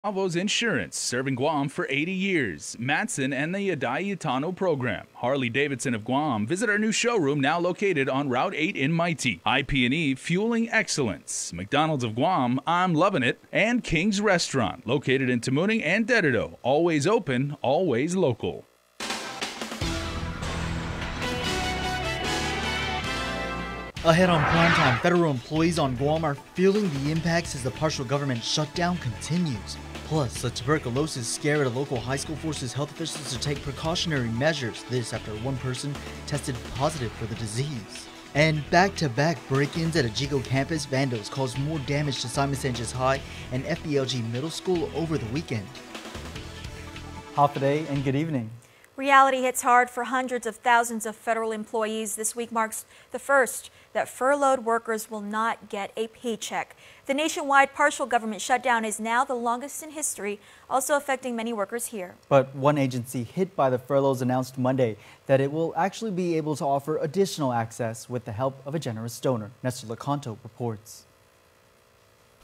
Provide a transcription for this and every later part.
Avo's Insurance, serving Guam for 80 years. Matson and the Adayutano program. Harley-Davidson of Guam. Visit our new showroom now located on Route 8 in Mighty. IP&E, fueling excellence. McDonald's of Guam, I'm loving it. And King's Restaurant, located in Tamuning and Dededo. Always open, always local. Ahead on primetime, federal employees on Guam are feeling the impacts as the partial government shutdown continues. Plus, the tuberculosis scare at a local high school forces health officials to take precautionary measures. This after one person tested positive for the disease. And back-to-back break-ins at a Jigo campus, vandals caused more damage to Simon Sanchez High and FBLG Middle School over the weekend. Half a day and good evening. Reality hits hard for hundreds of thousands of federal employees. This week marks the first that furloughed workers will not get a paycheck. The nationwide partial government shutdown is now the longest in history, also affecting many workers here. But one agency hit by the furloughs announced Monday that it will actually be able to offer additional access with the help of a generous donor. Nestor Lecanto reports.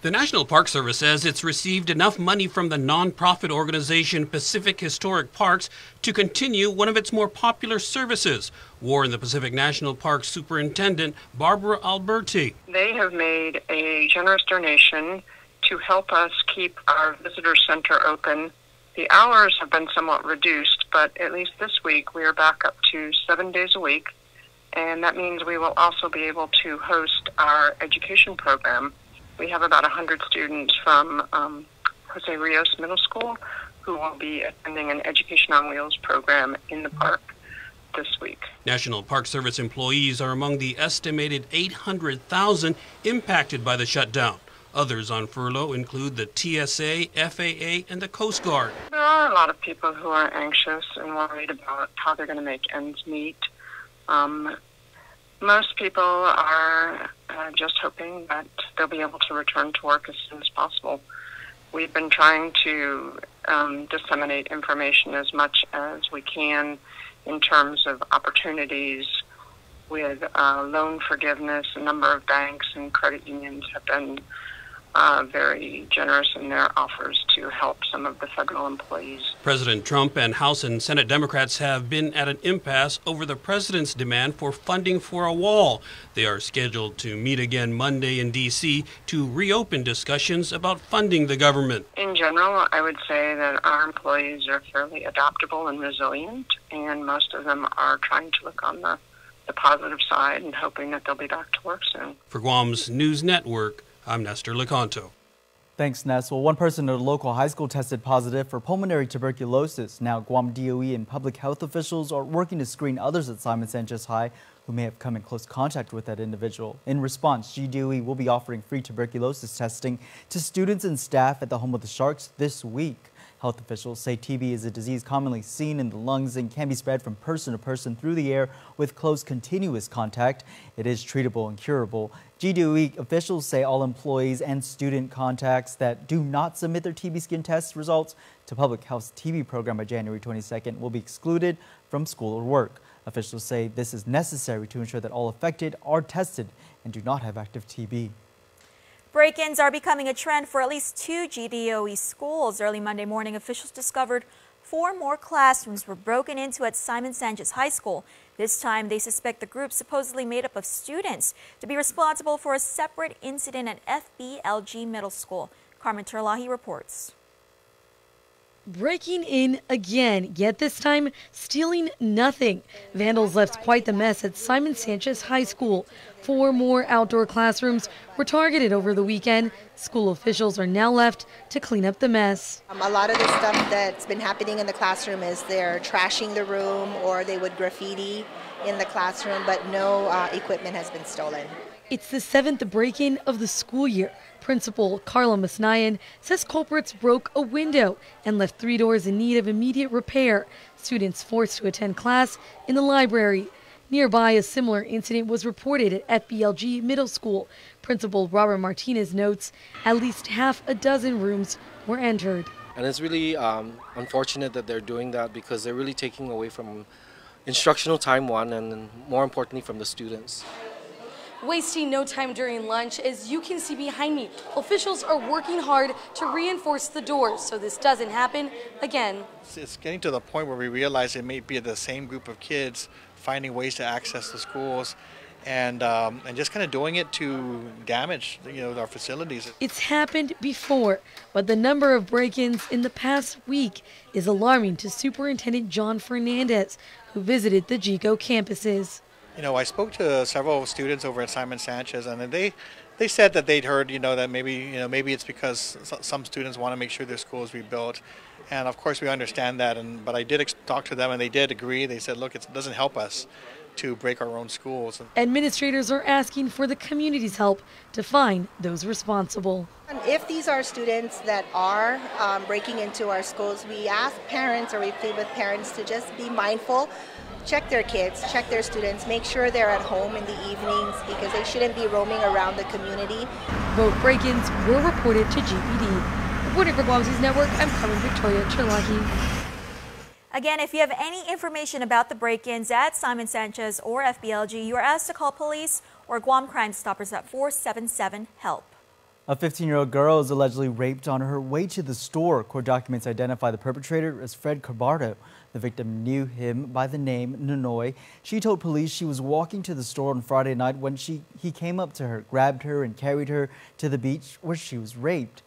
The National Park Service says it's received enough money from the nonprofit organization Pacific Historic Parks to continue one of its more popular services. War in the Pacific National Park Superintendent Barbara Alberti. They have made a generous donation to help us keep our visitor center open. The hours have been somewhat reduced, but at least this week we are back up to 7 days a week, and that means we will also be able to host our education program. We have about 100 students from Jose Rios Middle School who will be attending an Education on Wheels program in the park this week. National Park Service employees are among the estimated 800,000 impacted by the shutdown. Others on furlough include the TSA, FAA, and the Coast Guard. There are a lot of people who are anxious and worried about how they're going to make ends meet. Most people are just hoping that they'll be able to return to work as soon as possible. We've been trying to disseminate information as much as we can in terms of opportunities with loan forgiveness. A number of banks and credit unions have been very generous in their offers to help some of the federal employees. President Trump and House and Senate Democrats have been at an impasse over the president's demand for funding for a wall. They are scheduled to meet again Monday in D.C. to reopen discussions about funding the government. In general, I would say that our employees are fairly adaptable and resilient, and most of them are trying to look on the positive side and hoping that they'll be back to work soon. For Guam's News Network, I'm Nestor Lecanto. Thanks, Ness. Well, one person at a local high school tested positive for pulmonary tuberculosis. Now, Guam DOE and public health officials are working to screen others at Simon Sanchez High who may have come in close contact with that individual. In response, GDOE will be offering free tuberculosis testing to students and staff at the Home of the Sharks this week. Health officials say TB is a disease commonly seen in the lungs and can be spread from person to person through the air with close continuous contact. It is treatable and curable. GDOE officials say all employees and student contacts that do not submit their TB skin test results to Public Health's TB program by January 22nd will be excluded from school or work. Officials say this is necessary to ensure that all affected are tested and do not have active TB. Break-ins are becoming a trend for at least 2 GDOE schools. Early Monday morning, officials discovered 4 more classrooms were broken into at Simon Sanchez High School. This time, they suspect the group, supposedly made up of students, to be responsible for a separate incident at FBLG Middle School. Carmen Terlahi reports. Breaking in again, yet this time stealing nothing. Vandals left quite the mess at Simon Sanchez High School. 4 more outdoor classrooms were targeted over the weekend. School officials are now left to clean up the mess. A lot of the stuff that's been happening in the classroom is they're trashing the room or they would graffiti in the classroom, but no equipment has been stolen. It's the 7th break-in of the school year. Principal Carla Masnayan says culprits broke a window and left 3 doors in need of immediate repair. Students forced to attend class in the library. Nearby, a similar incident was reported at FBLG Middle School. Principal Robert Martinez notes at least half a dozen rooms were entered. And it's really unfortunate that they're doing that because they're really taking away from instructional time, one, and more importantly from the students. wasting no time during lunch. As you can see behind me, officials are working hard to reinforce the doors so this doesn't happen again. It's getting to the point where we realize it may be the same group of kids finding ways to access the schools and just kind of doing it to damage, our facilities. It's happened before, but the number of break-ins in the past week is alarming to Superintendent John Fernandez, who visited the GECO campuses. I spoke to several students over at Simon Sanchez, and they said that they'd heard, that maybe it's because some students want to make sure their school is rebuilt. And of course we understand that, but I did talk to them and they did agree. They said, look, it doesn't help us to break our own schools. Administrators are asking for the community's help to find those responsible. If these are students that are breaking into our schools, we ask parents, or we plead with parents to just be mindful. Check their kids, check their students, make sure they're at home in the evenings because they shouldn't be roaming around the community. Both break-ins were reported to GPD. Reporting for Guam News Network, I'm Carmen Victoria Cherlahi. Again, if you have any information about the break-ins at Simon Sanchez or FBLG, you are asked to call police or Guam Crime Stoppers at 477-HELP. A 15-year-old girl is allegedly raped on her way to the store. Court documents identify the perpetrator as Fred Cabardo. The victim knew him by the name Nonoy. She told police she was walking to the store on Friday night when he came up to her, grabbed her, and carried her to the beach where she was raped.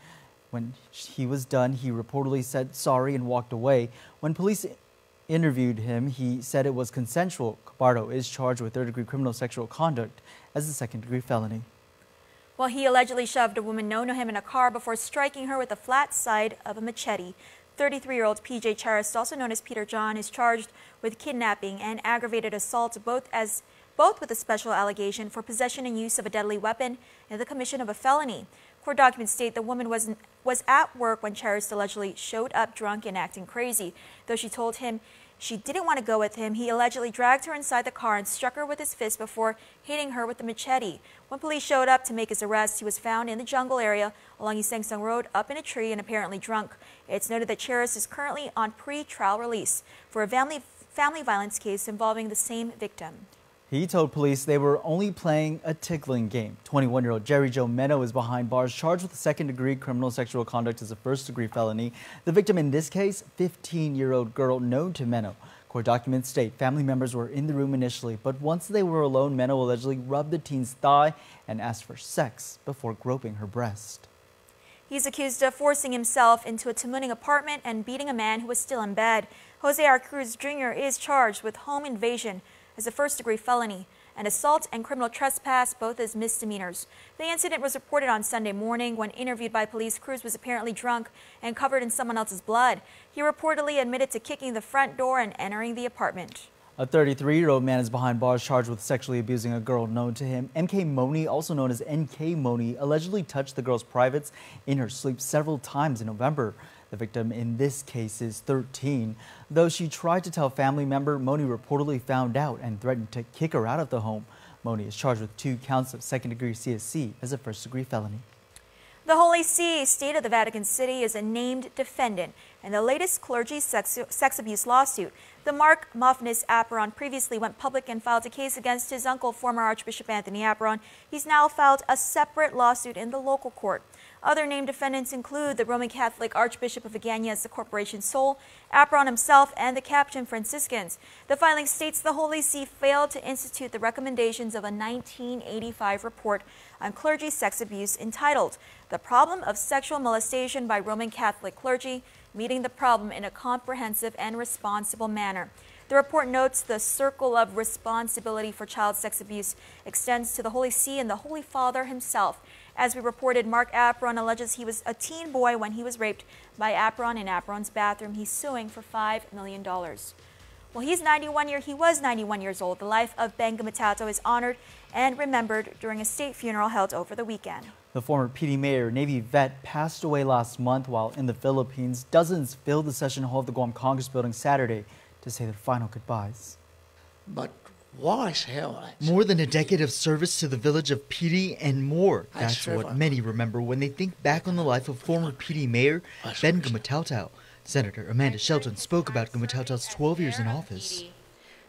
When he was done, he reportedly said sorry and walked away. When police interviewed him, he said it was consensual. Cabardo is charged with third-degree criminal sexual conduct as a second-degree felony. Well, he allegedly shoved a woman known to him in a car before striking her with the flat side of a machete. 33-year-old P.J. Charis, also known as Peter John, is charged with kidnapping and aggravated assault, both with a special allegation for possession and use of a deadly weapon and the commission of a felony. Court documents state the woman was at work when Charis allegedly showed up drunk and acting crazy. Though she told him she didn't want to go with him, he allegedly dragged her inside the car and struck her with his fist before hitting her with the machete. When police showed up to make his arrest, he was found in the jungle area along East Sangsang Road, up in a tree and apparently drunk. It's noted that Charis is currently on pre-trial release for a family violence case involving the same victim. He told police they were only playing a tickling game. 21-year-old Jerry Joe Meno is behind bars, charged with second-degree criminal sexual conduct as a first-degree felony. The victim in this case, 15-year-old girl known to Meno. Court documents state family members were in the room initially, but once they were alone, Meno allegedly rubbed the teen's thigh and asked for sex before groping her breast. He's accused of forcing himself into a Tamuning apartment and beating a man who was still in bed. Jose R. Cruz Jr. is charged with home invasion as a first-degree felony and assault and criminal trespass, both as misdemeanors. The incident was reported on Sunday morning. When interviewed by police, Cruz was apparently drunk and covered in someone else's blood. He reportedly admitted to kicking the front door and entering the apartment. A 33-year-old man is behind bars, charged with sexually abusing a girl known to him. M.K. Moni, also known as N.K. Moni, allegedly touched the girl's privates in her sleep several times in November. The victim in this case is 13. Though she tried to tell a family member, Moni reportedly found out and threatened to kick her out of the home. Moni is charged with 2 counts of second-degree CSC as a first-degree felony. The Holy See, State of the Vatican City, is a named defendant in the latest clergy sex abuse lawsuit. The Mark Mufnis Apron previously went public and filed a case against his uncle, former Archbishop Anthony Apron. He's now filed a separate lawsuit in the local court. Other named defendants include the Roman Catholic Archbishop of Agañez, the corporation's soul, Apron himself, and the Capuchin Franciscans. The filing states the Holy See failed to institute the recommendations of a 1985 report on clergy sex abuse entitled "The Problem of Sexual Molestation by Roman Catholic Clergy, Meeting the Problem in a Comprehensive and Responsible Manner." The report notes the circle of responsibility for child sex abuse extends to the Holy See and the Holy Father himself. As we reported, Mark Apron alleges he was a teen boy when he was raped by Apron in Apron's bathroom. He's suing for $5 million. Well, he was 91 years old. The life of Ben Gumatato is honored and remembered during a state funeral held over the weekend. The former PD mayor, Navy vet, passed away last month while in the Philippines. Dozens filled the session hall of the Guam Congress building Saturday to say their final goodbyes. But why hell? More than a decade of service to the village of PD and more. That's what many remember when they think back on the life of former PD mayor Ben Gumatato. Senator Amanda Shelton spoke about Gumatau's 12 years in office.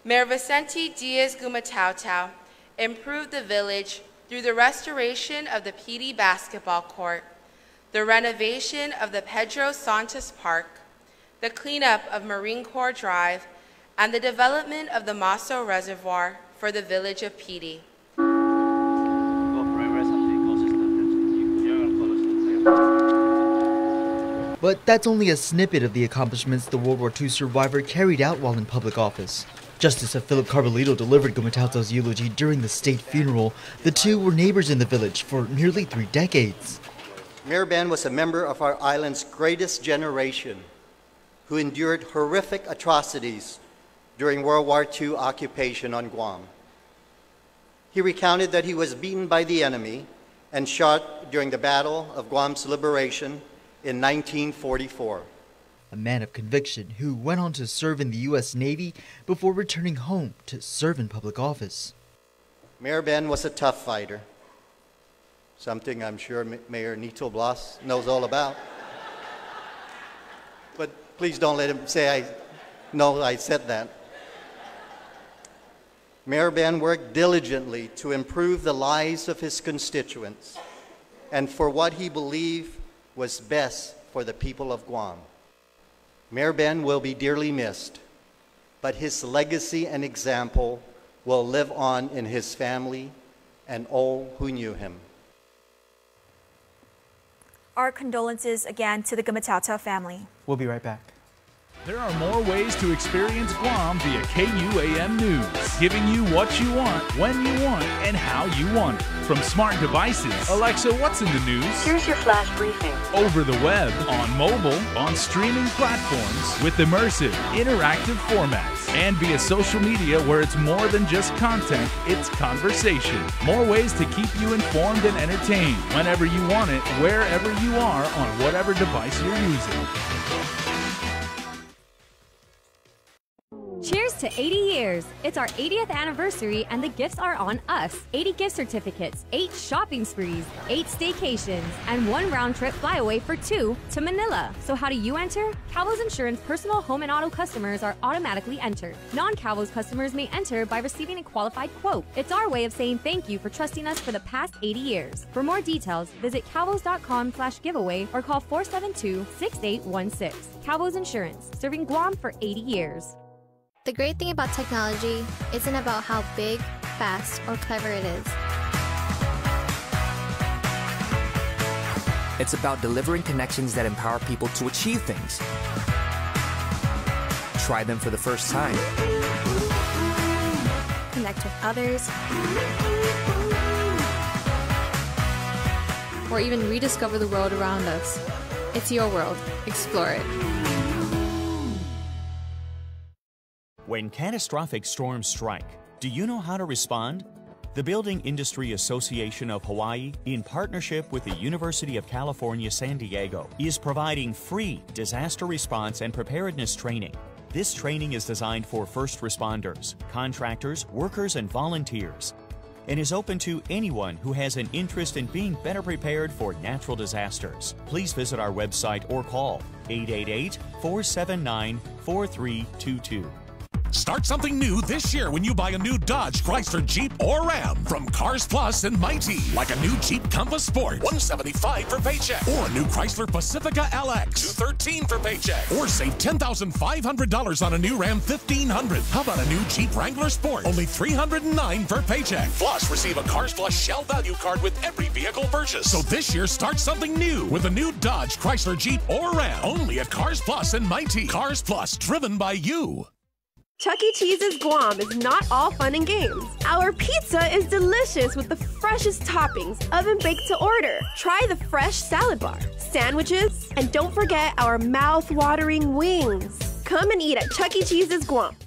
Mayor Vicente Diaz Gumatato improved the village through the restoration of the PD basketball court, the renovation of the Pedro Santos Park, the cleanup of Marine Corps Drive, and the development of the Maso Reservoir for the village of PD. But that's only a snippet of the accomplishments the World War II survivor carried out while in public office. Just as Philip Carbolito delivered Gumatauto's eulogy during the state funeral, the two were neighbors in the village for nearly 3 decades. Mayor Ben was a member of our island's greatest generation who endured horrific atrocities during World War II occupation on Guam. He recounted that he was beaten by the enemy and shot during the Battle of Guam's liberation in 1944. A man of conviction who went on to serve in the U.S. Navy before returning home to serve in public office. Mayor Ben was a tough fighter, something I'm sure Mayor Nito Blas knows all about. But please don't let him say I said that. Mayor Ben worked diligently to improve the lives of his constituents and for what he believed was best for the people of Guam. Mayor Ben will be dearly missed, but his legacy and example will live on in his family and all who knew him. Our condolences again to the Gumatauto family. We'll be right back. There are more ways to experience Guam via KUAM News, giving you what you want, when you want, and how you want it. From smart devices, Alexa, what's in the news? Here's your flash briefing. Over the web, on mobile, on streaming platforms, with immersive, interactive formats, and via social media where it's more than just content, it's conversation. More ways to keep you informed and entertained whenever you want it, wherever you are, on whatever device you're using. Cheers to 80 years! It's our 80th anniversary and the gifts are on us. 80 gift certificates, 8 shopping sprees, 8 staycations, and 1 round-trip flyaway for 2 to Manila. So how do you enter? Calvo's Insurance personal home and auto customers are automatically entered. Non-Calvo's customers may enter by receiving a qualified quote. It's our way of saying thank you for trusting us for the past 80 years. For more details, visit calvos.com/giveaway or call 472-6816. Calvo's Insurance, serving Guam for 80 years. The great thing about technology isn't about how big, fast, or clever it is. It's about delivering connections that empower people to achieve things. Try them for the first time. Connect with others. Or even rediscover the world around us. It's your world. Explore it. When catastrophic storms strike, do you know how to respond? The Building Industry Association of Hawaii, in partnership with the University of California, San Diego, is providing free disaster response and preparedness training. This training is designed for first responders, contractors, workers, and volunteers, and is open to anyone who has an interest in being better prepared for natural disasters. Please visit our website or call 888-479-4322. Start something new this year when you buy a new Dodge, Chrysler, Jeep, or Ram from Cars Plus and Mighty. Like a new Jeep Compass Sport, $175 for paycheck. Or a new Chrysler Pacifica LX, $213 for paycheck. Or save $10,500 on a new Ram 1500. How about a new Jeep Wrangler Sport? Only $309 for paycheck. Plus, receive a Cars Plus Shell Value Card with every vehicle purchase. So this year, start something new with a new Dodge, Chrysler, Jeep, or Ram. Only at Cars Plus and Mighty. Cars Plus, driven by you. Chuck E. Cheese's Guam is not all fun and games. Our pizza is delicious with the freshest toppings, oven-baked to order. Try the fresh salad bar, sandwiches, and don't forget our mouth-watering wings. Come and eat at Chuck E. Cheese's Guam.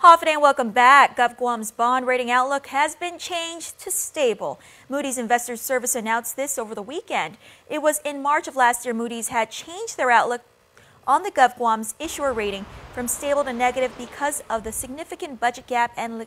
Hafide and welcome back. GovGuam's bond rating outlook has been changed to stable. Moody's Investors Service announced this over the weekend. It was in March of last year Moody's had changed their outlook on the GovGuam's issuer rating from stable to negative because of the significant budget gap and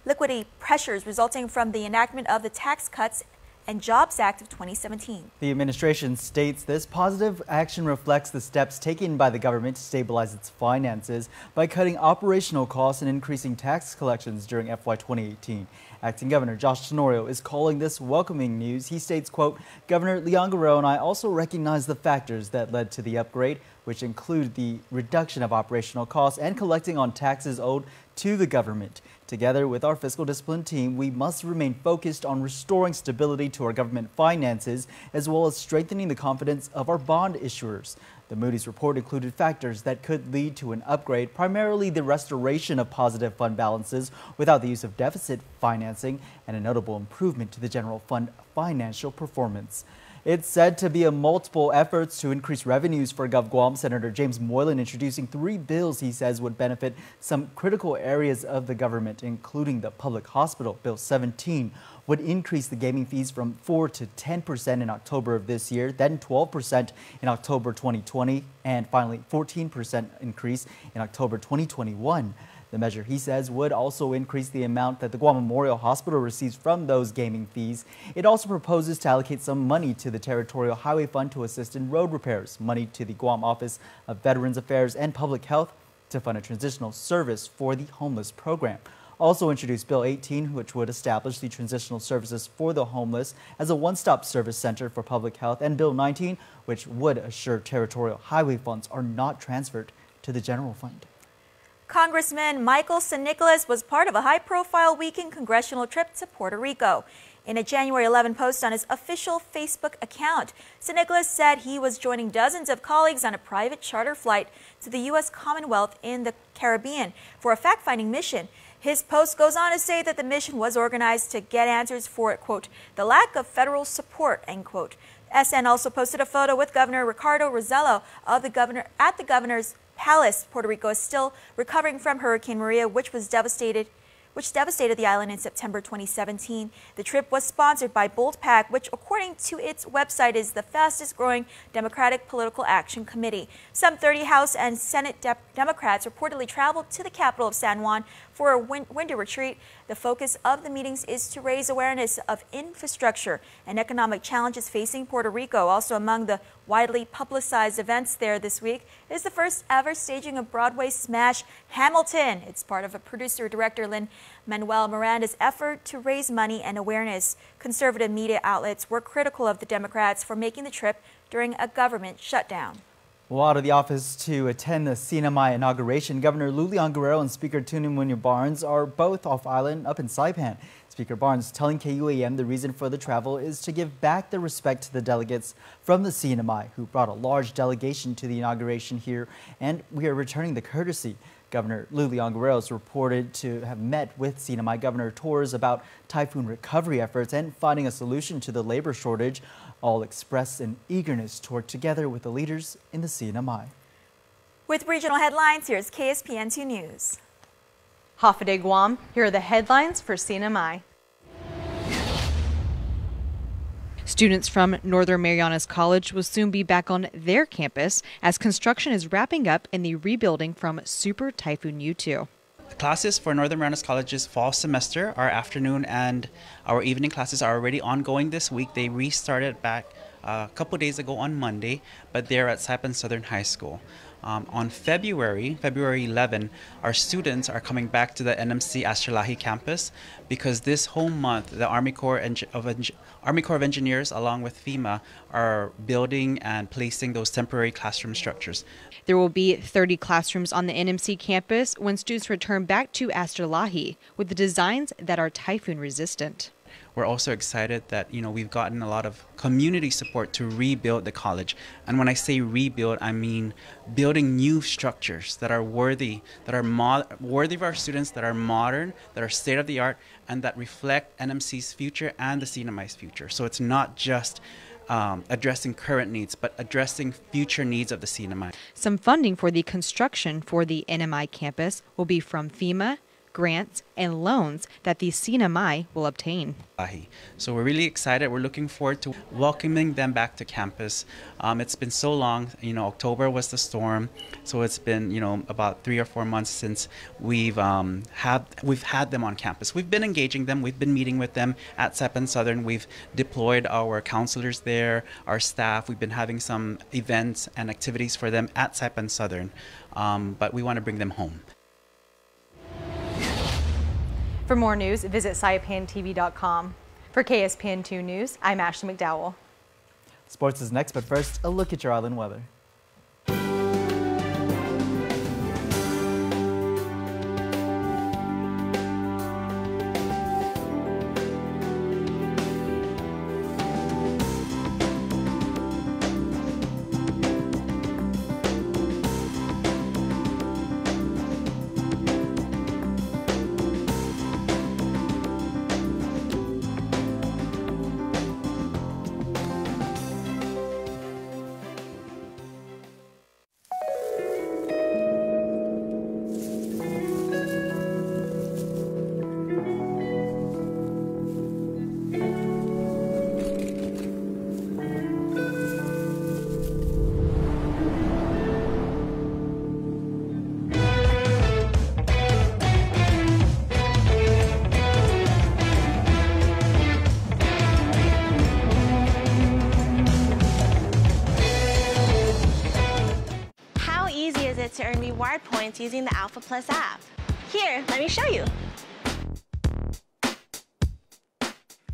liquidity pressures resulting from the enactment of the Tax Cuts and Jobs Act of 2017. The administration states this positive action reflects the steps taken by the government to stabilize its finances by cutting operational costs and increasing tax collections during FY 2018 Acting Governor Josh Tenorio is calling this welcoming news. He states, quote, Governor Leon Guerrero and I also recognize the factors that led to the upgrade, which include the reduction of operational costs and collecting on taxes owed to the government. Together with our fiscal discipline team, we must remain focused on restoring stability to our government finances, as well as strengthening the confidence of our bond issuers. The Moody's report included factors that could lead to an upgrade, primarily the restoration of positive fund balances without the use of deficit financing and a notable improvement to the general fund financial performance. It's said to be a multiple efforts to increase revenues for GovGuam. Senator James Moylan introducing 3 bills he says would benefit some critical areas of the government, including the public hospital. Bill 17 would increase the gaming fees from 4 to 10% in October of this year, then 12% in October 2020, and finally 14% increase in October 2021. The measure, he says, would also increase the amount that the Guam Memorial Hospital receives from those gaming fees. It also proposes to allocate some money to the Territorial Highway Fund to assist in road repairs, money to the Guam Office of Veterans Affairs and Public Health to fund a transitional service for the homeless program. Also introduced Bill 18, which would establish the transitional services for the homeless as a one-stop service center for public health, and Bill 19, which would assure territorial highway funds are not transferred to the general fund. Congressman Michael San Nicolas was part of a high-profile weekend congressional trip to Puerto Rico. In a January 11 post on his official Facebook account, San Nicolas said he was joining dozens of colleagues on a private charter flight to the U.S. Commonwealth in the Caribbean for a fact-finding mission. His post goes on to say that the mission was organized to get answers for, quote, the lack of federal support, end quote. SN also posted a photo with Governor Ricardo Rosello of at the governor's palace. Puerto Rico is still recovering from Hurricane Maria, which devastated the island in September 2017. The trip was sponsored by Bold PAC, which, according to its website, is the fastest-growing Democratic Political Action Committee. Some 30 House and Senate Democrats reportedly traveled to the capital of San Juan for a winter retreat. The focus of the meetings is to raise awareness of infrastructure and economic challenges facing Puerto Rico. Also among the widely publicized events there this week is the first ever staging of Broadway's smash Hamilton. It's part of a producer-director Lin-Manuel Miranda's effort to raise money and awareness. Conservative media outlets were critical of the Democrats for making the trip during a government shutdown. Well, out of the office to attend the CNMI inauguration, Governor Leon Guerrero and Speaker Tunimunya Barnes are both off island up in Saipan. Speaker Barnes telling KUAM the reason for the travel is to give back the respect to the delegates from the CNMI who brought a large delegation to the inauguration here, and we are returning the courtesy. Governor Leon Guerrero is reported to have met with CNMI Governor Torres about typhoon recovery efforts and finding a solution to the labor shortage, all expressed an eagerness to work together with the leaders in the CNMI. With regional headlines, here's KSPN 2 News. Hafa-Day Guam, here are the headlines for CNMI. Students from Northern Marianas College will soon be back on their campus as construction is wrapping up in the rebuilding from Super Typhoon U2. Classes for Northern Marianas College's fall semester, our afternoon and our evening classes are already ongoing this week. They restarted back a couple days ago on Monday, but they're at Saipan Southern High School. On February 11, our students are coming back to the NMC Astrolahi campus because this whole month the Army Corps of Engineers along with FEMA are building and placing those temporary classroom structures. There will be 30 classrooms on the NMC campus when students return back to Astrolahi with the designs that are typhoon resistant. We're also excited that, we've gotten a lot of community support to rebuild the college. And when I say rebuild, I mean building new structures that are worthy, worthy of our students, that are modern, that are state-of-the-art, and that reflect NMC's future and the CNMI's future. So it's not just addressing current needs, but addressing future needs of the CNMI. Some funding for the construction for the NMI campus will be from FEMA, grants, and loans that the CNMI will obtain. So we're really excited. We're looking forward to welcoming them back to campus. It's been so long. October was the storm, so it's been about 3 or 4 months since we've had them on campus. We've been engaging them. We've been meeting with them at Saipan Southern. We've deployed our counselors there, our staff. We've been having some events and activities for them at Saipan Southern, but we want to bring them home. For more news, visit saipantv.com. For KSPN2 News, I'm Ashley McDowell. Sports is next, but first, a look at your island weather. To earn reward points using the Alpha Plus app. Here, let me show you.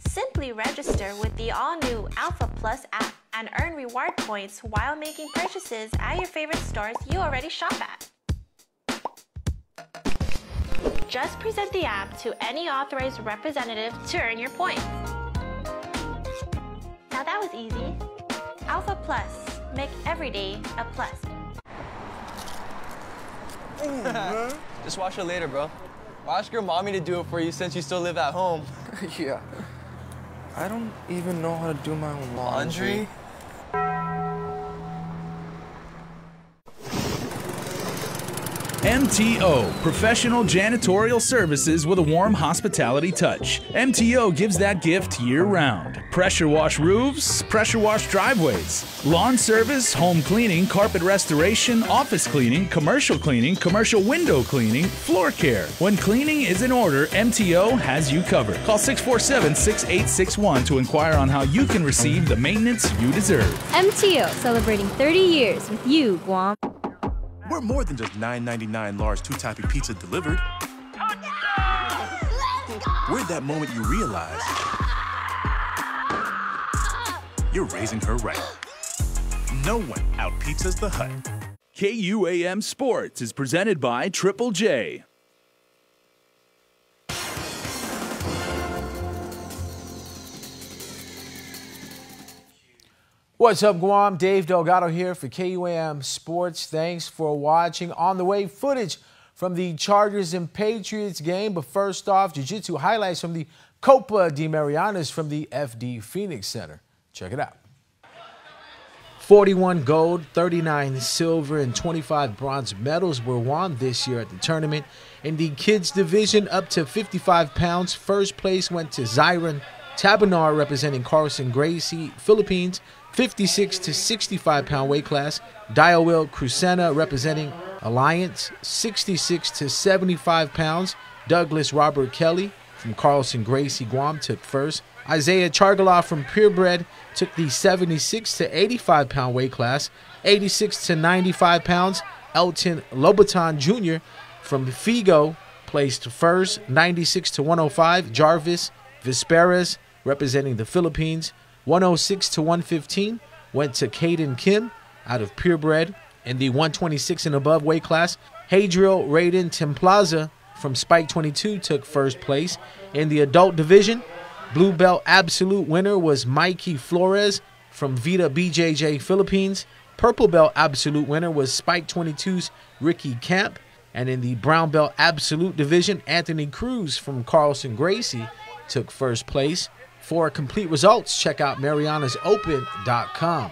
Simply register with the all-new Alpha Plus app and earn reward points while making purchases at your favorite stores you already shop at. Just present the app to any authorized representative to earn your points. Now that was easy. Alpha Plus, make every day a plus. Just wash it later, bro. Ask your mommy to do it for you since you still live at home. Yeah. I don't even know how to do my own laundry. MTO, professional janitorial services with a warm hospitality touch. MTO gives that gift year-round. Pressure wash roofs, pressure wash driveways, lawn service, home cleaning, carpet restoration, office cleaning, commercial window cleaning, floor care. When cleaning is in order, MTO has you covered. Call 647-6861 to inquire on how you can receive the maintenance you deserve. MTO, celebrating 30 years with you, Guam. We're more than just $9.99 large two-topping pizza delivered. We're that moment you realize you're raising her right. No one out-pizzas the Hut. KUAM Sports is presented by Triple J. What's up, Guam? Dave Delgado here for KUAM Sports. Thanks for watching. On the way, footage from the Chargers and Patriots game. But first off, Jiu-Jitsu highlights from the Copa de Marianas from the FD Phoenix Center. Check it out. 41 gold, 39 silver, and 25 bronze medals were won this year at the tournament. In the kids division, up to 55 pounds, first place went to Zyron Tabanar, representing Carlson Gracie, Philippines. 56 to 65 pound weight class. Diowil Crucena, representing Alliance, 66 to 75 pounds. Douglas Robert Kelly from Carlson Gracie, Guam, took first. Isaiah Chargaloff from Purebred took the 76 to 85 pound weight class. 86 to 95 pounds. Elton Lobaton Jr. from Figo placed first. 96 to 105. Jarvis Visperas, representing the Philippines. 106 to 115 went to Caden Kim out of Purebred. In the 126 and above weight class, Hadriel Raiden Templaza from Spike 22 took first place. In the adult division, blue belt absolute winner was Mikey Flores from Vita BJJ Philippines. Purple belt absolute winner was Spike 22's Ricky Camp. And in the brown belt absolute division, Anthony Cruz from Carlson Gracie took first place. For complete results, check out MarianasOpen.com.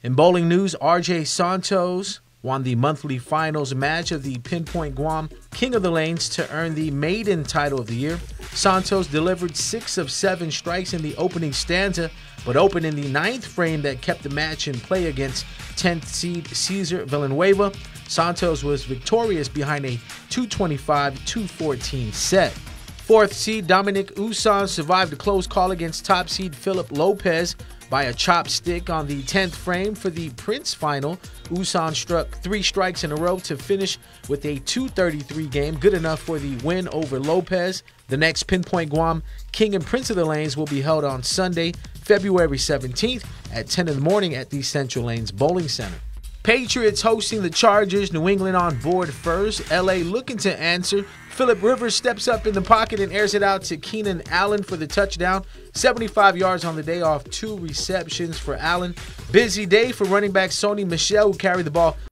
In bowling news, RJ Santos won the monthly finals match of the Pinpoint Guam King of the Lanes to earn the maiden title of the year. Santos delivered 6 of 7 strikes in the opening stanza, but opened in the 9th frame that kept the match in play against 10th seed Cesar Villanueva. Santos was victorious behind a 225-214 set. 4th seed Dominic Usan survived a close call against top seed Philip Lopez, by a chopstick on the 10th frame for the Prince final. Ulsan struck 3 strikes in a row to finish with a 233 game, good enough for the win over Lopez. The next Pinpoint Guam King and Prince of the Lanes will be held on Sunday, February 17th at 10 in the morning at the Central Lanes Bowling Center. Patriots hosting the Chargers, New England on board first. LA looking to answer. Phillip Rivers steps up in the pocket and airs it out to Keenan Allen for the touchdown. 75 yards on the day off 2 receptions for Allen. Busy day for running back Sony Michel, who carried the ball